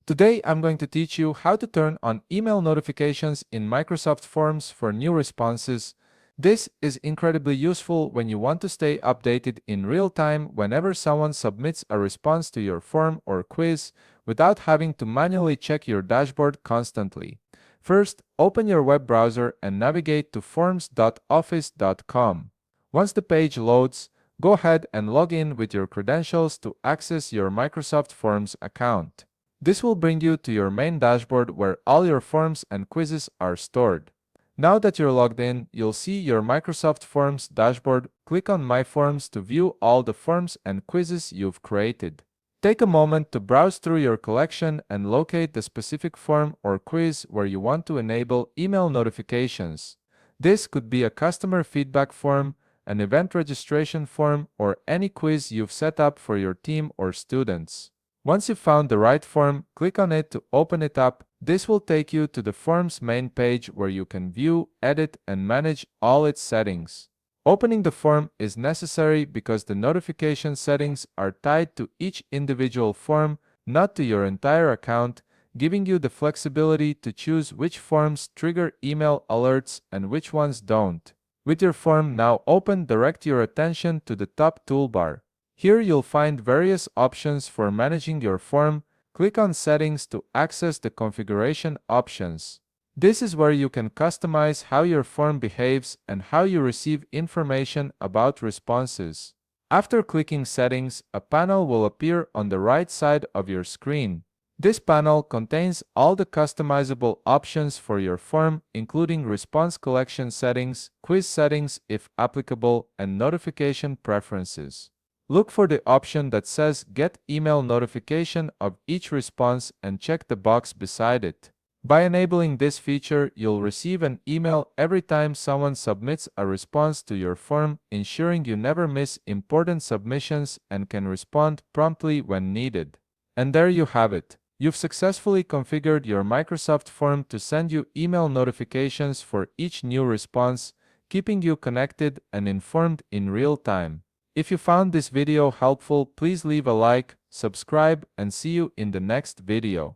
Today, I'm going to teach you how to turn on email notifications in Microsoft Forms for new responses. This is incredibly useful when you want to stay updated in real time whenever someone submits a response to your form or quiz without having to manually check your dashboard constantly. First, open your web browser and navigate to forms.office.com. Once the page loads, go ahead and log in with your credentials to access your Microsoft Forms account. This will bring you to your main dashboard where all your forms and quizzes are stored. Now that you're logged in, you'll see your Microsoft Forms dashboard. Click on My Forms to view all the forms and quizzes you've created. Take a moment to browse through your collection and locate the specific form or quiz where you want to enable email notifications. This could be a customer feedback form, an event registration form, or any quiz you've set up for your team or students. Once you've found the right form, click on it to open it up. This will take you to the form's main page where you can view, edit, and manage all its settings. Opening the form is necessary because the notification settings are tied to each individual form, not to your entire account, giving you the flexibility to choose which forms trigger email alerts and which ones don't. With your form now open, direct your attention to the top toolbar. Here you'll find various options for managing your form. Click on Settings to access the configuration options. This is where you can customize how your form behaves and how you receive information about responses. After clicking Settings, a panel will appear on the right side of your screen. This panel contains all the customizable options for your form, including response collection settings, quiz settings if applicable, and notification preferences. Look for the option that says Get email notification of each response and check the box beside it. By enabling this feature, you'll receive an email every time someone submits a response to your form, ensuring you never miss important submissions and can respond promptly when needed. And there you have it. You've successfully configured your Microsoft Form to send you email notifications for each new response, keeping you connected and informed in real time. If you found this video helpful, please leave a like, subscribe, and see you in the next video.